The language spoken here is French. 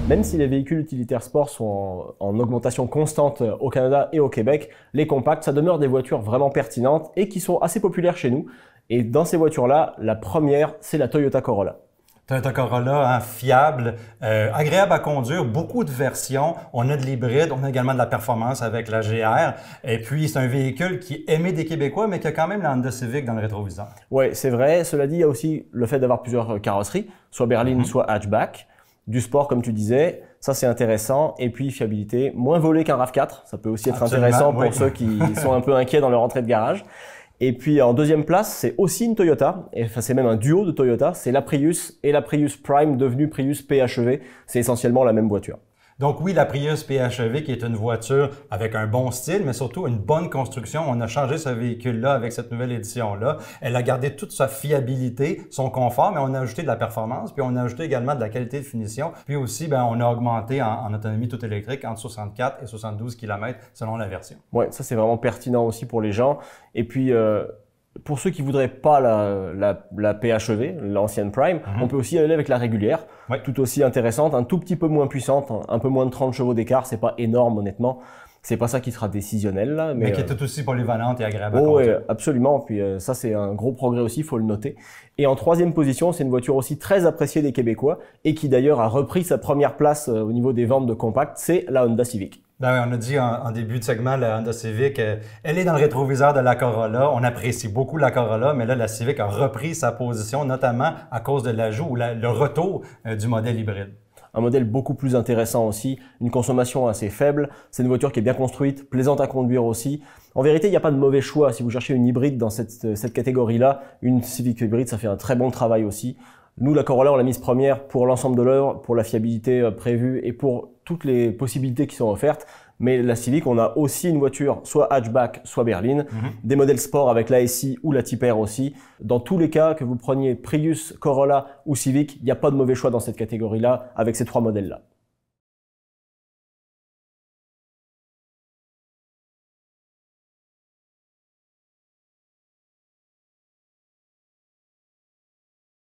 Même si les véhicules utilitaires sport sont en augmentation constante au Canada et au Québec, les compacts, ça demeure des voitures vraiment pertinentes et qui sont assez populaires chez nous. Et dans ces voitures-là, la première, c'est la Toyota Corolla. Toyota Corolla, hein, fiable, agréable à conduire, beaucoup de versions. On a de l'hybride, on a également de la performance avec la GR. Et puis, c'est un véhicule qui est aimé des Québécois, mais qui a quand même la Honda Civic dans le rétroviseur. Oui, c'est vrai. Cela dit, il y a aussi le fait d'avoir plusieurs carrosseries, soit berline, soit hatchback. Du sport, comme tu disais, ça c'est intéressant. Et puis, fiabilité, moins volé qu'un RAV4. Ça peut aussi être intéressant pour ceux qui sont un peu inquiets dans leur entrée de garage. Et puis en deuxième place, c'est aussi une Toyota, et enfin c'est même un duo de Toyota, c'est la Prius et la Prius Prime devenue Prius PHEV, c'est essentiellement la même voiture. Donc oui, la Prius PHEV qui est une voiture avec un bon style, mais surtout une bonne construction. On a changé ce véhicule-là avec cette nouvelle édition-là. Elle a gardé toute sa fiabilité, son confort, mais on a ajouté de la performance, puis on a ajouté également de la qualité de finition. Puis aussi, on a augmenté en autonomie toute électrique entre 64 et 72 km selon la version. Oui, ça c'est vraiment pertinent aussi pour les gens. Et puis, pour ceux qui voudraient pas la PHEV, l'ancienne Prime, on peut aussi aller avec la régulière, tout aussi intéressante, un tout petit peu moins puissante, un peu moins de 30 chevaux d'écart, c'est pas énorme honnêtement. C'est pas ça qui sera décisionnel là, mais qui est tout aussi polyvalente et agréable à conduire. Oui, absolument. Puis ça c'est un gros progrès aussi, il faut le noter. Et en troisième position, c'est une voiture aussi très appréciée des Québécois et qui d'ailleurs a repris sa première place au niveau des ventes de compacts, c'est la Honda Civic. Ben oui, on a dit en début de segment, la Honda Civic, elle est dans le rétroviseur de la Corolla. On apprécie beaucoup la Corolla, mais là, la Civic a repris sa position, notamment à cause de l'ajout ou le retour du modèle hybride. Un modèle beaucoup plus intéressant aussi, une consommation assez faible. C'est une voiture qui est bien construite, plaisante à conduire aussi. En vérité, il n'y a pas de mauvais choix. Si vous cherchez une hybride dans cette catégorie-là, une Civic hybride, ça fait un très bon travail aussi. Nous, la Corolla, on l'a mise première pour l'ensemble de l'œuvre, pour la fiabilité prévue et pour toutes les possibilités qui sont offertes. Mais la Civic, on a aussi une voiture soit hatchback, soit berline, des modèles sport avec la SI ou la Type R aussi. Dans tous les cas, que vous preniez Prius, Corolla ou Civic, il n'y a pas de mauvais choix dans cette catégorie-là avec ces trois modèles-là.